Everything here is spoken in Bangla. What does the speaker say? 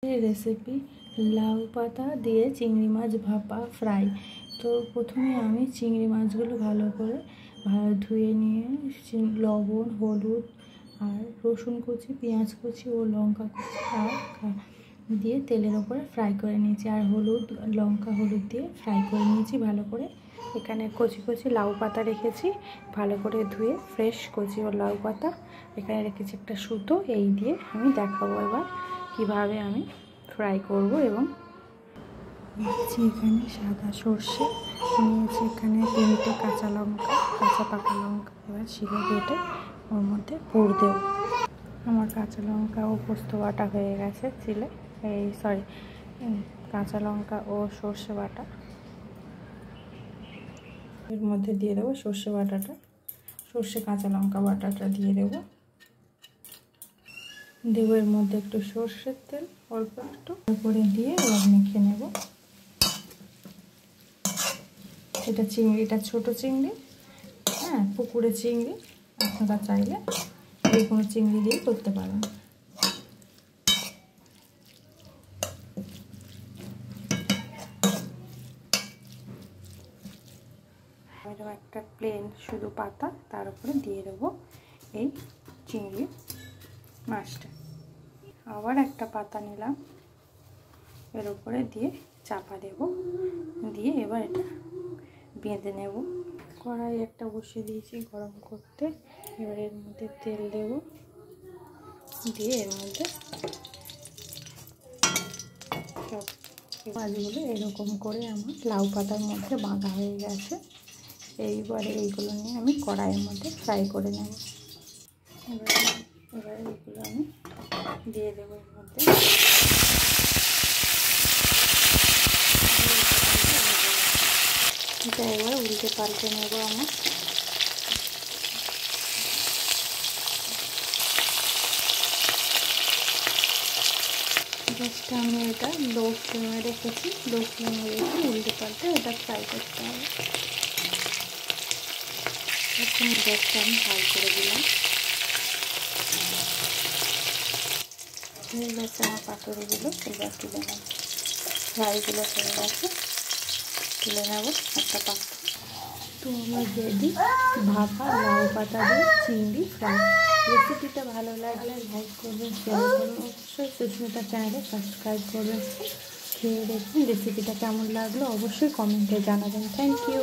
রেসিপি লাউ পাতা দিয়ে চিংড়ি মাছ ভাপা ফ্রাই। তো প্রথমে আমি চিংড়ি মাছগুলো ভালো করে ধুয়ে নিয়ে লবণ, হলুদ আর রসুন কুচি, পেঁয়াজ কুচি ও লঙ্কা কুচি আর দিয়ে তেলের ওপরে ফ্রাই করে নিয়েছি। আর হলুদ দিয়ে ফ্রাই করে নিয়েছি ভালো করে। এখানে কচি কচি লাউ পাতা রেখেছি, ভালো করে ধুয়ে ফ্রেশ কচি ও লাউ পাতা এখানে রেখেছি একটা সুতো। এই দিয়ে আমি দেখাবো এবার কিভাবে আমি ফ্রাই করব। এবং নিয়েছি এখানে সাদা সর্ষে, নিয়েছি এখানে 3টে কাঁচা লঙ্কা, কাঁচা পাকা লঙ্কা। এবার শিলে কেটে ওর মধ্যে পুর দেব। আমার কাঁচা লঙ্কা ও পোস্ত বাটা হয়ে গেছে শিলে, কাঁচা লঙ্কা ও সর্ষে বাটা। এর মধ্যে দিয়ে দেবো সর্ষে বাটাটা, সর্ষে কাঁচা লঙ্কা বাটাটা দিয়ে দেবো। এর মধ্যে একটু সর্ষের তেল অল্প একটু করে দিয়ে এবার মেখে নেব। এটা চিংড়িটা ছোট চিংড়ি, পুকুরের চিংড়ি। আপনারা চাইলে যে কোনো চিংড়ি দিয়ে করতে পারেন। এরকম একটা প্লেন শুধু পাতা, তার উপরে দিয়ে দেবো এই চিংড়ি মাছটা। আবার একটা পাতা নিলাম, এর উপরে দিয়ে চাপা দেব, দিয়ে এবার এটা বেঁধে নেব। কড়াই একটা বসিয়ে দিয়েছি গরম করতে। এবার এর মধ্যে তেল দেব, দিয়ে এর মধ্যে সব মাছগুলো এরকম করে আমার লাউ পাতার মধ্যে বাঁধা হয়ে গেছে। এইবারে এইগুলো নিয়ে আমি কড়াইয়ের মধ্যে ফ্রাই করে নেব। এবার এইগুলো আমি দিয়ে দেবো এর মধ্যে। এটা এবার উল্টে পাল্টে নেব আমার। জাস্ট আমি এটা লো ফ্লেমে রেখেছি, লো ফ্লেমে রেখে উল্টে পাল্টে এটা ফ্রাই করতে হবে। এখন গ্যাসটা আমি হাই করে দিলাম। হয়ে গেছে আমার পাতুরিগুলো, এবার তুলে নেব। ফ্রাইগুলো হয়ে গেছে, তুলে নেব একটা পাত্র। তো আমার রেডি ভাপা লাউ পাতা দিয়ে চিংড়ি ফ্রাই। রেসিপিটা ভালো লাগলে লাইক করবেন, শেয়ার করবেন, অবশ্যই সুস্মিতা চ্যানেলে সাবস্ক্রাইব করবেন। খেয়ে দেখুন রেসিপিটা কেমন লাগলো অবশ্যই কমেন্টে জানাবেন। Thank you.